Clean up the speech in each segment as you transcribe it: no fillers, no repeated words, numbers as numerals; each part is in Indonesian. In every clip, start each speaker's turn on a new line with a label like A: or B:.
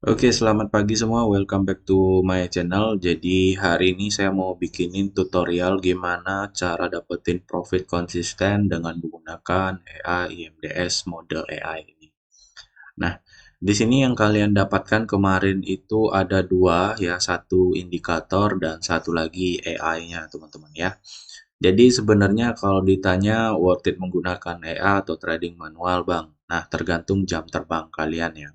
A: Oke, selamat pagi semua. Welcome back to my channel. Jadi hari ini saya mau bikinin tutorial gimana cara dapetin profit konsisten dengan menggunakan AI IMDS model AI ini. Nah, di sini yang kalian dapatkan kemarin itu ada dua ya, satu indikator dan satu lagi AI-nya, teman-teman ya. Jadi sebenarnya kalau ditanya worth it menggunakan AI atau trading manual, Bang. Nah, tergantung jam terbang kalian ya.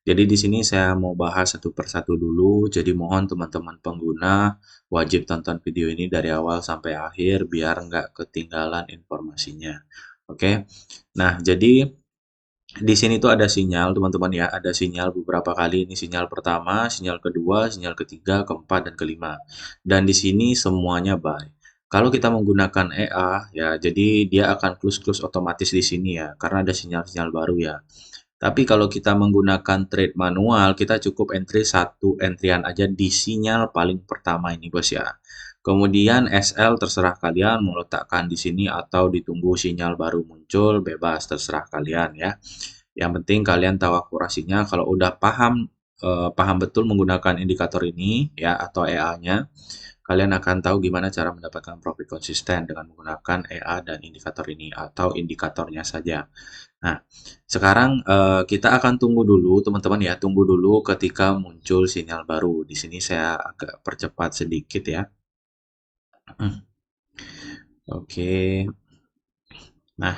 A: Jadi di sini saya mau bahas satu persatu dulu. Jadi mohon teman-teman pengguna wajib tonton video ini dari awal sampai akhir biar nggak ketinggalan informasinya. Oke. Nah, jadi di sini tuh ada sinyal teman-teman ya. Ada sinyal beberapa kali. Ini sinyal pertama, sinyal kedua, sinyal ketiga, keempat, dan kelima. Dan di sini semuanya buy. Kalau kita menggunakan EA ya, jadi dia akan close-close otomatis di sini ya, karena ada sinyal-sinyal baru ya. Tapi kalau kita menggunakan trade manual, kita cukup entry satu entryan aja di sinyal paling pertama ini, Bos ya. Kemudian SL terserah kalian mau letakkan di sini atau ditunggu sinyal baru muncul, bebas terserah kalian ya. Yang penting kalian tahu akurasinya. Kalau udah paham betul menggunakan indikator ini ya atau EA-nya, kalian akan tahu gimana cara mendapatkan profit konsisten dengan menggunakan EA dan indikator ini atau indikatornya saja. Nah, sekarang kita akan tunggu dulu teman-teman ya, tunggu dulu ketika muncul sinyal baru. Di sini saya agak percepat sedikit ya. Oke. Nah,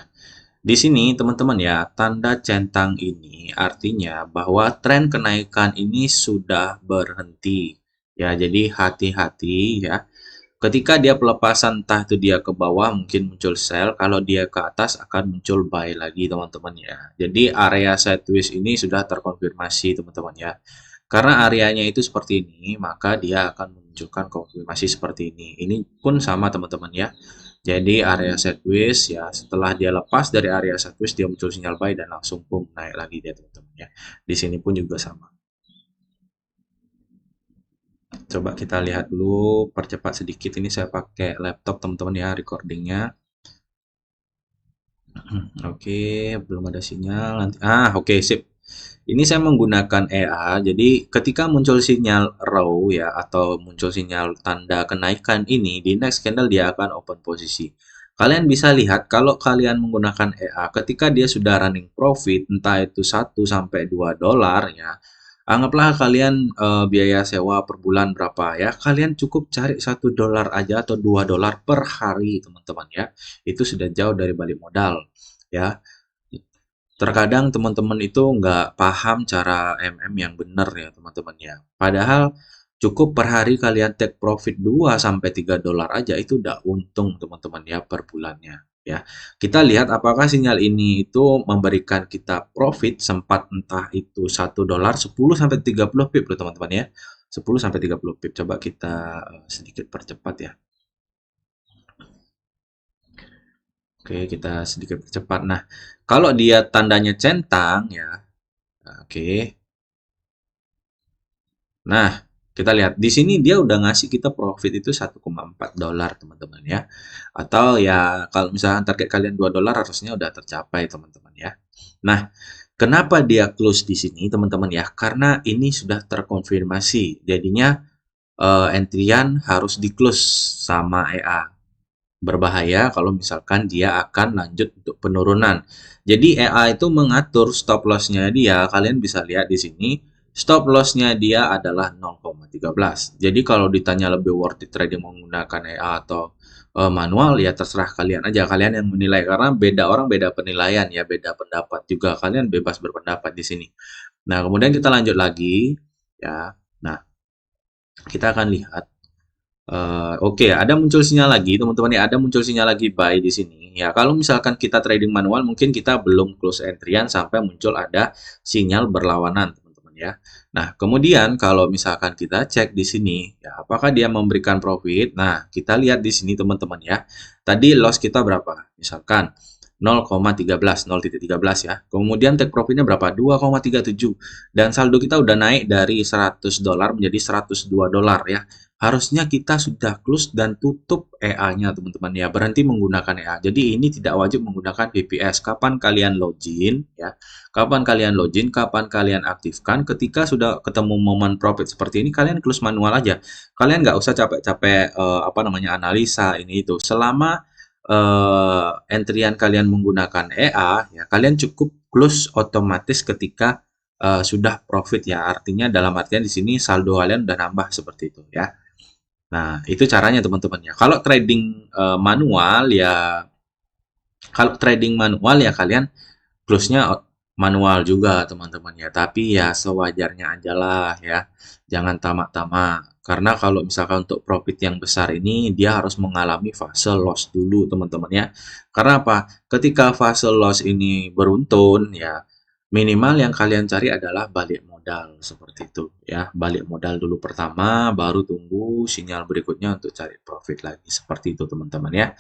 A: di sini teman-teman ya, tanda centang ini artinya bahwa tren kenaikan ini sudah berhenti. Ya, jadi hati-hati ya. Ketika dia pelepasan entah itu dia ke bawah mungkin muncul sell, kalau dia ke atas akan muncul buy lagi teman-teman ya. Jadi area sideways ini sudah terkonfirmasi teman-teman ya. Karena areanya itu seperti ini, maka dia akan menunjukkan konfirmasi seperti ini. Ini pun sama teman-teman ya. Jadi area sideways ya, setelah dia lepas dari area sideways dia muncul sinyal buy dan langsung boom naik lagi dia teman-teman ya. Di sini pun juga sama. Coba kita lihat dulu, percepat sedikit. Ini saya pakai laptop teman-teman ya, recordingnya. Oke, belum ada sinyal. Nanti, oke, sip. Ini saya menggunakan EA. Jadi ketika muncul sinyal row ya atau muncul sinyal tanda kenaikan ini di next candle dia akan open posisi. Kalian bisa lihat kalau kalian menggunakan EA ketika dia sudah running profit entah itu 1 sampai 2 dolar ya. Anggaplah kalian biaya sewa per bulan berapa ya. Kalian cukup cari 1 dolar aja atau 2 dolar per hari teman-teman ya. Itu sudah jauh dari balik modal ya. Terkadang teman-teman itu nggak paham cara MM yang benar ya teman-teman ya. Padahal cukup per hari kalian take profit 2 sampai 3 dolar aja itu udah untung teman-teman ya per bulannya ya. Kita lihat apakah sinyal ini itu memberikan kita profit sempat entah itu 1 dolar 10 sampai 30 pip loh teman-teman ya. 10 sampai 30 pip. Coba kita sedikit percepat ya. Oke, kita sedikit percepat. Nah, kalau dia tandanya centang ya. Oke. Nah, kita lihat di sini dia udah ngasih kita profit itu 1,4 dolar, teman-teman ya. Atau ya kalau misalnya target kalian 2 dolar harusnya udah tercapai, teman-teman ya. Nah, kenapa dia close di sini, teman-teman ya? Karena ini sudah terkonfirmasi. Jadinya entryan harus di-close sama EA. Berbahaya kalau misalkan dia akan lanjut untuk penurunan. Jadi EA itu mengatur stop loss-nya dia. Kalian bisa lihat di sini. Stop loss-nya dia adalah 0,13. Jadi kalau ditanya lebih worth it trading menggunakan EA atau manual, ya terserah kalian aja. Kalian yang menilai. Karena beda orang beda penilaian ya, beda pendapat juga. Kalian bebas berpendapat di sini. Nah, kemudian kita lanjut lagi. Ya, nah kita akan lihat. Oke, ada muncul sinyal lagi, teman-teman ya. Ada muncul sinyal lagi buy di sini. Ya, kalau misalkan kita trading manual, mungkin kita belum close entryan sampai muncul ada sinyal berlawanan, teman-teman ya. Nah, kemudian kalau misalkan kita cek di sini, ya, apakah dia memberikan profit? Nah, kita lihat di sini, teman-teman ya. Tadi loss kita berapa? Misalkan 0,13, 0,13 ya. Kemudian take profitnya berapa? 2,37. Dan saldo kita udah naik dari 100 dolar menjadi 102 dolar ya. harusnya kita sudah close dan tutup EA-nya teman-teman ya, berhenti menggunakan EA. Jadi ini tidak wajib menggunakan VPS. Kapan kalian login ya, kapan kalian aktifkan, ketika sudah ketemu momen profit seperti ini, kalian close manual aja. Kalian nggak usah capek-capek apa namanya analisa ini itu. Selama entryan kalian menggunakan EA ya, kalian cukup close otomatis ketika sudah profit ya. Artinya dalam artian di sini saldo kalian udah nambah seperti itu ya. Nah, itu caranya teman-teman ya. Kalau trading manual ya kalian close-nya manual juga teman-teman ya. Tapi ya sewajarnya aja lah ya. Jangan tamak-tamak. Karena kalau misalkan untuk profit yang besar ini dia harus mengalami fase loss dulu teman-teman ya. Karena apa? Ketika fase loss ini beruntun ya, minimal yang kalian cari adalah balik modal seperti itu ya. Balik modal dulu pertama, baru tunggu sinyal berikutnya untuk cari profit lagi seperti itu teman-teman ya.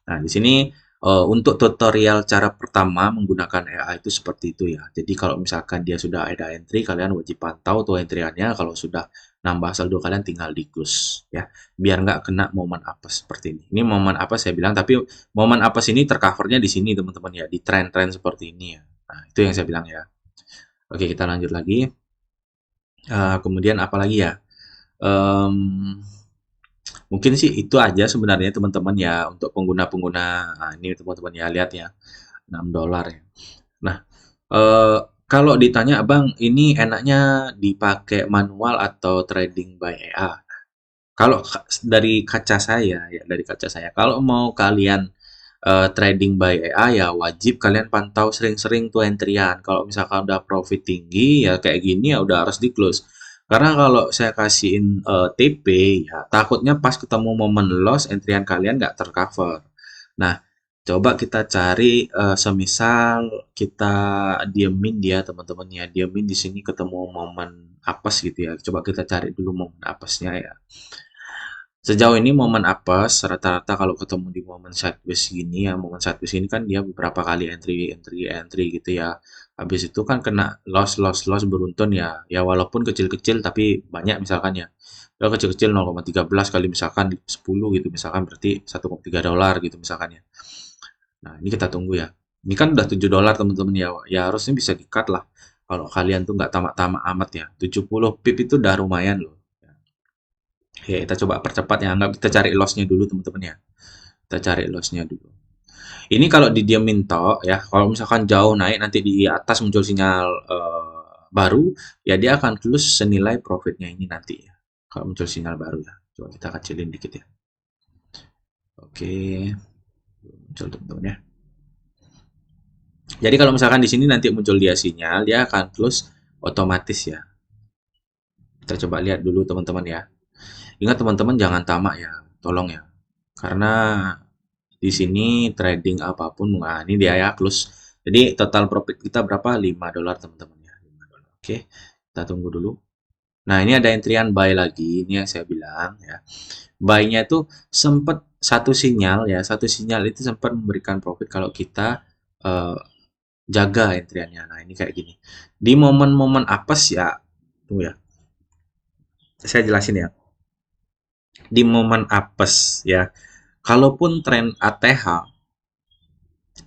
A: Nah, di sini untuk tutorial cara pertama menggunakan AI itu seperti itu ya. Jadi kalau misalkan dia sudah ada entry, kalian wajib pantau tuh entry-annya. Kalau sudah nambah saldo, kalian tinggal di close ya. Biar nggak kena momen apes seperti ini. Ini momen apa saya bilang, tapi momen apes ini tercovernya di sini teman-teman ya, di tren-tren seperti ini ya. Nah, itu yang saya bilang ya. Oke, kita lanjut lagi. Kemudian apa lagi ya? Em, Mungkin sih itu aja sebenarnya teman-teman ya untuk pengguna-pengguna. Nah, ini teman-teman ya lihat ya, $6 ya. Nah, kalau ditanya Abang, ini enaknya dipakai manual atau trading by AI? Kalau dari kaca saya ya, dari kaca saya, kalau mau kalian trading by AI ya wajib kalian pantau sering-sering tuh entryan. Kalau misalkan udah profit tinggi ya kayak gini ya udah harus di close. Karena kalau saya kasihin TP ya takutnya pas ketemu momen loss entryan kalian nggak tercover. Nah, coba kita cari semisal kita diemin dia teman-teman ya, diemin di sini ketemu momen apes gitu ya. Coba kita cari dulu momen apesnya ya. Sejauh ini momen apes rata-rata kalau ketemu di momen sideways gini ya, momen sideways ini kan dia beberapa kali entry gitu ya. Habis itu kan kena loss beruntun ya. Ya walaupun kecil-kecil tapi banyak misalkan ya. Ya kecil-kecil 0,13 kali misalkan 10 gitu misalkan berarti $1,3 gitu misalkan ya. Nah, ini kita tunggu ya. Ini kan udah $7 teman-teman ya. Ya harusnya bisa di-cut lah. Kalau kalian tuh nggak tamak-tamak amat ya. 70 pip itu udah lumayan loh. Oke, kita coba percepat ya. Nggak, kita cari loss-nya dulu teman-teman ya. Kita cari loss-nya dulu. Ini kalau didiamin tok ya, kalau misalkan jauh naik nanti di atas muncul sinyal baru, ya dia akan close senilai profitnya ini nanti ya. Kalau muncul sinyal baru ya. Coba kita kecilin dikit ya. Oke, muncul teman-teman ya. Jadi kalau misalkan di sini nanti muncul dia sinyal, dia akan close otomatis ya. Kita coba lihat dulu teman-teman ya. Ingat teman-teman jangan tamak ya, tolong ya. Karena di sini trading apapun, nah ini dia ya close. Jadi total profit kita berapa? $5 teman-teman ya. $5. Oke, kita tunggu dulu. Nah ini ada entryan buy lagi, ini yang saya bilang ya. Buy-nya itu sempat satu sinyal ya, satu sinyal itu sempat memberikan profit kalau kita eh, jaga entryannya. Nah ini kayak gini. Di momen-momen apes ya, tunggu ya, saya jelasin ya. Di momen apes ya, kalaupun tren ATH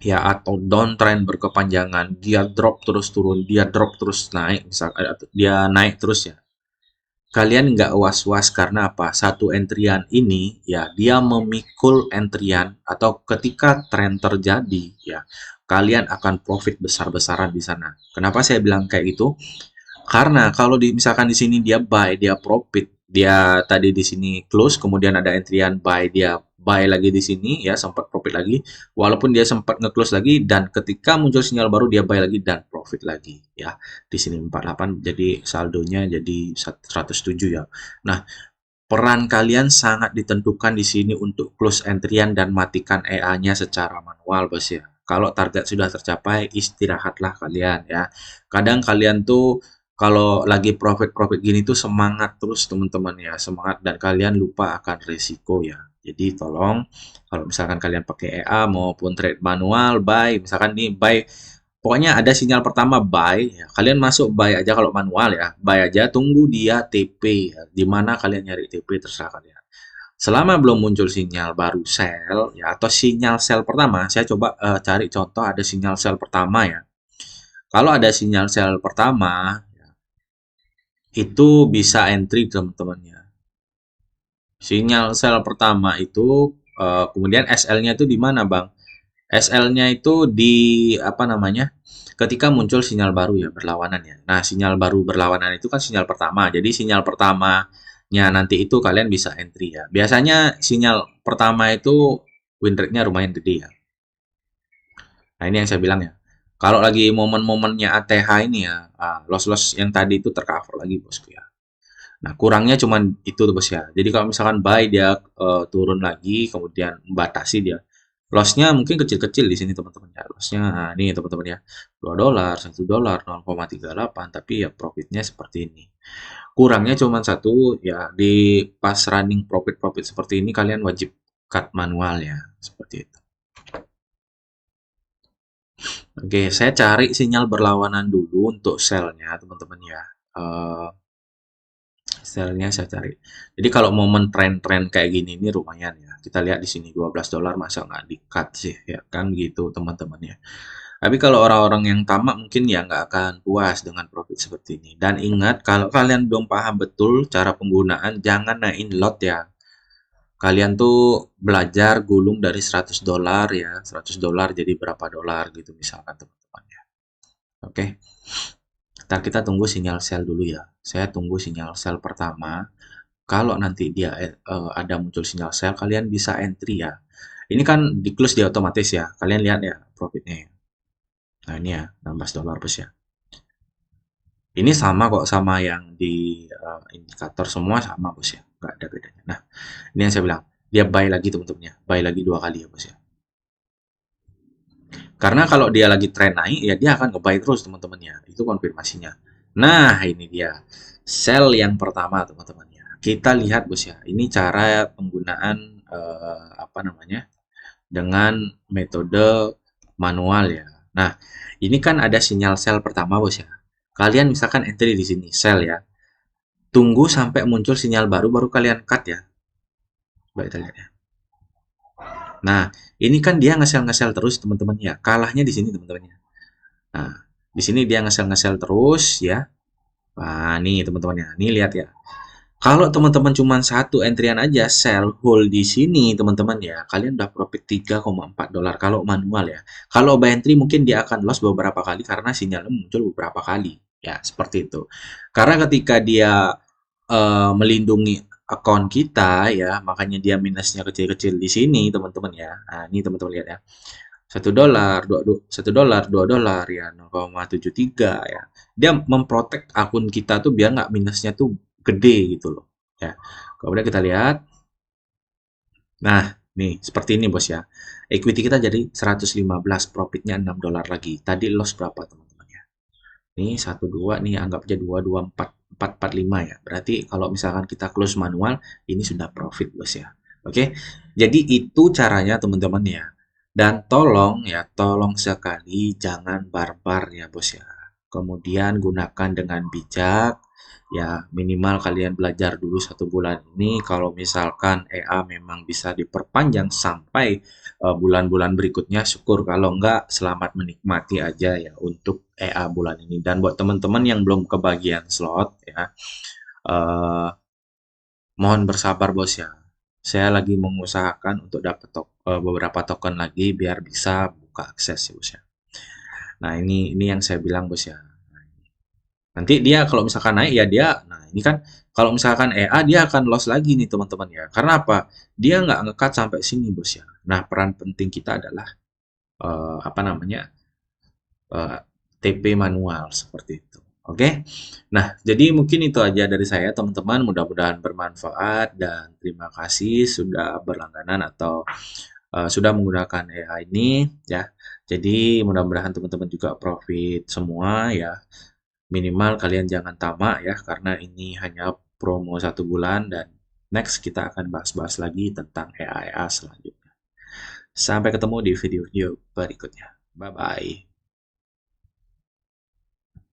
A: ya atau downtrend berkepanjangan, dia drop terus turun, dia drop terus naik, misal dia naik terus ya. Kalian nggak was-was karena apa? Satu entryan ini ya dia memikul entryan atau ketika tren terjadi ya kalian akan profit besar-besaran di sana. Kenapa saya bilang kayak gitu? Karena kalau misalkan di sini dia buy, dia profit, dia tadi di sini close, kemudian ada entryan buy, dia buy lagi di sini ya sempat profit lagi, walaupun dia sempat nge-close lagi dan ketika muncul sinyal baru dia buy lagi dan profit lagi ya. Di sini 48 jadi saldonya jadi 107 ya. Nah, peran kalian sangat ditentukan di sini untuk close entryan dan matikan EA-nya secara manual, Bos ya. Kalau target sudah tercapai, istirahatlah kalian ya. Kadang kalian tuh kalau lagi profit-profit gini tuh semangat terus teman-teman ya, semangat dan kalian lupa akan resiko ya. Jadi tolong kalau misalkan kalian pakai EA maupun trade manual, buy, misalkan nih buy Pokoknya ada sinyal pertama buy, ya. Kalian masuk buy aja kalau manual ya. Buy aja, tunggu dia TP. Ya. Di mana kalian nyari TP terserah kalian. Selama belum muncul sinyal baru sell ya atau sinyal sell pertama, saya coba cari contoh ada sinyal sell pertama ya. Kalau ada sinyal sell pertama, ya, itu bisa entry teman-teman ya. Sinyal sell pertama itu kemudian SL-nya itu di mana, Bang? SL-nya itu di apa namanya? Ketika muncul sinyal baru ya berlawanan ya. Nah, sinyal baru berlawanan itu kan sinyal pertama. Jadi sinyal pertamanya nanti itu kalian bisa entry ya. Biasanya sinyal pertama itu win rate-nya lumayan gede ya. Nah, ini yang saya bilang ya. Kalau lagi momen-momennya ATH ini ya, loss-loss yang tadi itu tercover lagi bosku ya. Nah, kurangnya cuman itu tuh bos ya. Jadi kalau misalkan buy dia turun lagi, kemudian membatasi dia. Lossnya mungkin kecil-kecil di sini teman-teman ya. Lossnya nah, ini teman-teman ya. $2, $1, 0,38, tapi ya profitnya seperti ini. Kurangnya cuma satu ya di pas running profit-profit seperti ini kalian wajib cut manual ya, seperti itu. Oke, saya cari sinyal berlawanan dulu untuk sell-nya teman-teman ya. Eh, Sell-nya saya cari. Jadi kalau momen tren-tren kayak gini ini lumayan ya. Kita lihat di sini $12 masa nggak di-cut sih ya kan gitu teman-teman ya. Tapi kalau orang-orang yang tamak mungkin ya nggak akan puas dengan profit seperti ini. Dan ingat kalau kalian belum paham betul cara penggunaan jangan naikin lot ya. Kalian tuh belajar gulung dari $100 ya. $100 jadi berapa dolar gitu misalkan teman-teman ya. Oke. Ntar kita tunggu sinyal sell dulu ya. Saya tunggu sinyal sell pertama. Kalau nanti dia ada muncul sinyal sell, kalian bisa entry ya. Ini kan di close dia otomatis ya. Kalian lihat ya profitnya ya. Nah ini ya, $16 bos ya. Ini sama kok sama yang di indikator semua sama bos ya. Nggak ada bedanya. Nah ini yang saya bilang. Dia buy lagi teman-teman ya. Buy lagi 2 kali ya bos ya. Karena kalau dia lagi tren naik, ya dia akan nge-buy terus teman-teman ya. Itu konfirmasinya. Nah ini dia. Sell yang pertama teman-teman ya. Kita lihat bos ya. Ini cara penggunaan apa namanya? Dengan metode manual ya. Nah, ini kan ada sinyal sell pertama bos ya. Kalian misalkan entry di sini sell ya. Tunggu sampai muncul sinyal baru baru kalian cut ya. Baik kita lihat ya. Nah, ini kan dia ngesel-ngesel terus teman-teman ya. Kalahnya di sini teman-teman ya. Nah, di sini dia ngesel-ngesel terus ya. Nah, nih teman-teman ya. Nih lihat ya. Kalau teman-teman cuma satu entrian aja sell hold di sini teman-teman ya, kalian udah profit $3,4 kalau manual ya. Kalau buy entry mungkin dia akan loss beberapa kali karena sinyalnya muncul beberapa kali. Ya, seperti itu. Karena ketika dia melindungi akun kita ya, makanya dia minusnya kecil-kecil di sini teman-teman ya. Nah, ini teman-teman lihat ya. $1, $1, $2 ya, 0,73 ya. Dia memprotek akun kita tuh biar nggak minusnya tuh gede gitu loh. Ya. Kemudian kita lihat. Nah, nih seperti ini bos ya. Equity kita jadi 115, profitnya $6 lagi. Tadi loss berapa teman-teman ya? Ini 12, nih anggap aja 2, 2, 4, 4, 4, 5 ya. Berarti kalau misalkan kita close manual, ini sudah profit bos ya. Oke, jadi itu caranya teman-teman ya. Dan tolong ya, tolong sekali jangan barbar ya bos ya. Kemudian gunakan dengan bijak. Ya, minimal kalian belajar dulu 1 bulan ini. Kalau misalkan EA memang bisa diperpanjang sampai bulan-bulan berikutnya, syukur. Kalau enggak, selamat menikmati aja ya untuk EA bulan ini. Dan buat teman-teman yang belum kebagian slot ya, eh, mohon bersabar bos ya. Saya lagi mengusahakan untuk dapat beberapa token lagi biar bisa buka akses ya bos ya. Nah ini yang saya bilang bos ya. Nanti dia kalau misalkan naik ya dia, nah ini kan kalau misalkan EA dia akan loss lagi nih teman-teman ya. Karena apa? Dia nggak ngekat sampai sini bos ya. Nah peran penting kita adalah apa namanya TP manual seperti itu. Oke, nah jadi mungkin itu aja dari saya teman-teman. Mudah-mudahan bermanfaat dan terima kasih sudah berlangganan atau sudah menggunakan AI ini ya. Jadi mudah-mudahan teman-teman juga profit semua ya. Minimal kalian jangan tamak ya karena ini hanya promo 1 bulan dan next kita akan bahas-bahas lagi tentang AI selanjutnya. Sampai ketemu di video-video berikutnya. Bye bye.